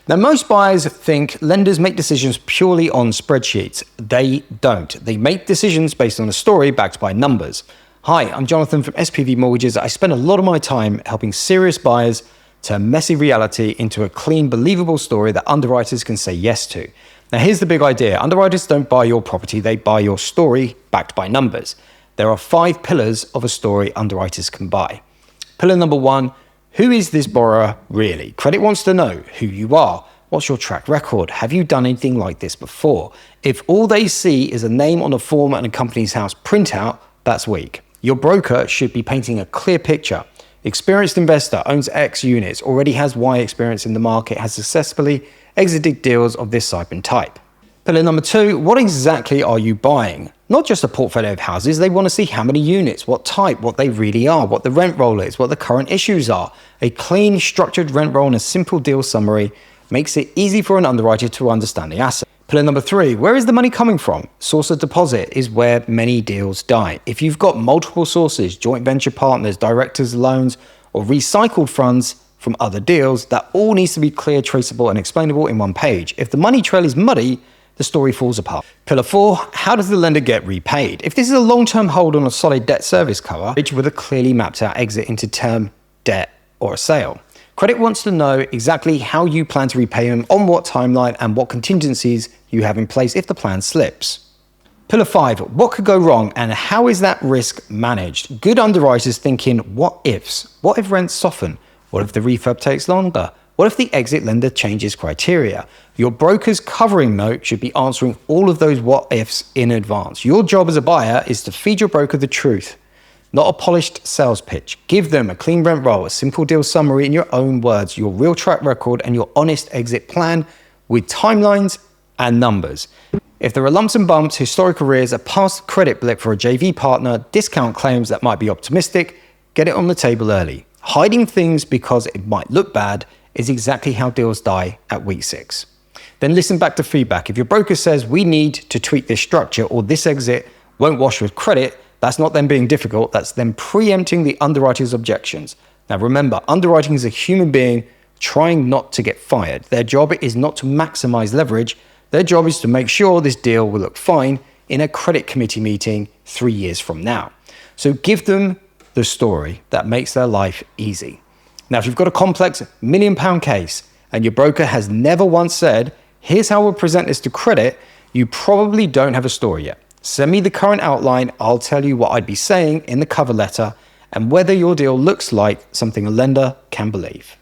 Now, most buyers think lenders make decisions purely on spreadsheets. They don't. They make decisions based on a story backed by numbers. Hi, I'm Jonathan from SPV Mortgages. I spend a lot of my time helping serious buyers turn messy reality into a clean, believable story that underwriters can say yes to. Now, here's the big idea. Underwriters don't buy your property, they buy your story backed by numbers. There are 5 pillars of a story underwriters can buy. Pillar number 1, who is this borrower really? Credit wants to know who you are. What's your track record? Have you done anything like this before? If all they see is a name on a form and a company's house printout, that's weak. Your broker should be painting a clear picture. Experienced investor, owns X units, already has Y experience in the market, has successfully exited deals of this type and type. Pillar number 2, what exactly are you buying? Not just a portfolio of houses, they want to see how many units, what type, what they really are, what the rent roll is, what the current issues are. A clean, structured rent roll and a simple deal summary makes it easy for an underwriter to understand the asset. Pillar number 3, where is the money coming from? Source of deposit is where many deals die. If you've got multiple sources, joint venture partners, directors' loans, or recycled funds from other deals, that all needs to be clear, traceable, and explainable in one page. If the money trail is muddy, the story falls apart. Pillar 4, how does the lender get repaid? If this is a long-term hold on a solid debt service cover, with a clearly mapped out exit into term, debt, or a sale. Credit wants to know exactly how you plan to repay them, on what timeline, and what contingencies you have in place if the plan slips. Pillar 5, what could go wrong and how is that risk managed? Good underwriters thinking what ifs. What if rents soften? What if the refurb takes longer? What if the exit lender changes criteria? Your broker's covering note should be answering all of those what ifs in advance. Your job as a buyer is to feed your broker the truth, not a polished sales pitch. Give them a clean rent roll, a simple deal summary in your own words, your real track record, and your honest exit plan with timelines and numbers. If there are lumps and bumps, historic arrears, a past credit blip for a JV partner, discount claims that might be optimistic, get it on the table early. Hiding things because it might look bad is exactly how deals die at week 6. Then listen back to feedback. If your broker says we need to tweak this structure or this exit won't wash with credit, that's not them being difficult, that's them preempting the underwriter's objections. Now remember, underwriting is a human being trying not to get fired. Their job is not to maximize leverage. Their job is to make sure this deal will look fine in a credit committee meeting 3 years from now. So give them the story that makes their life easy. Now, if you've got a complex £1 million case and your broker has never once said, here's how we'll present this to credit, you probably don't have a story yet. Send me the current outline. I'll tell you what I'd be saying in the cover letter and whether your deal looks like something a lender can believe.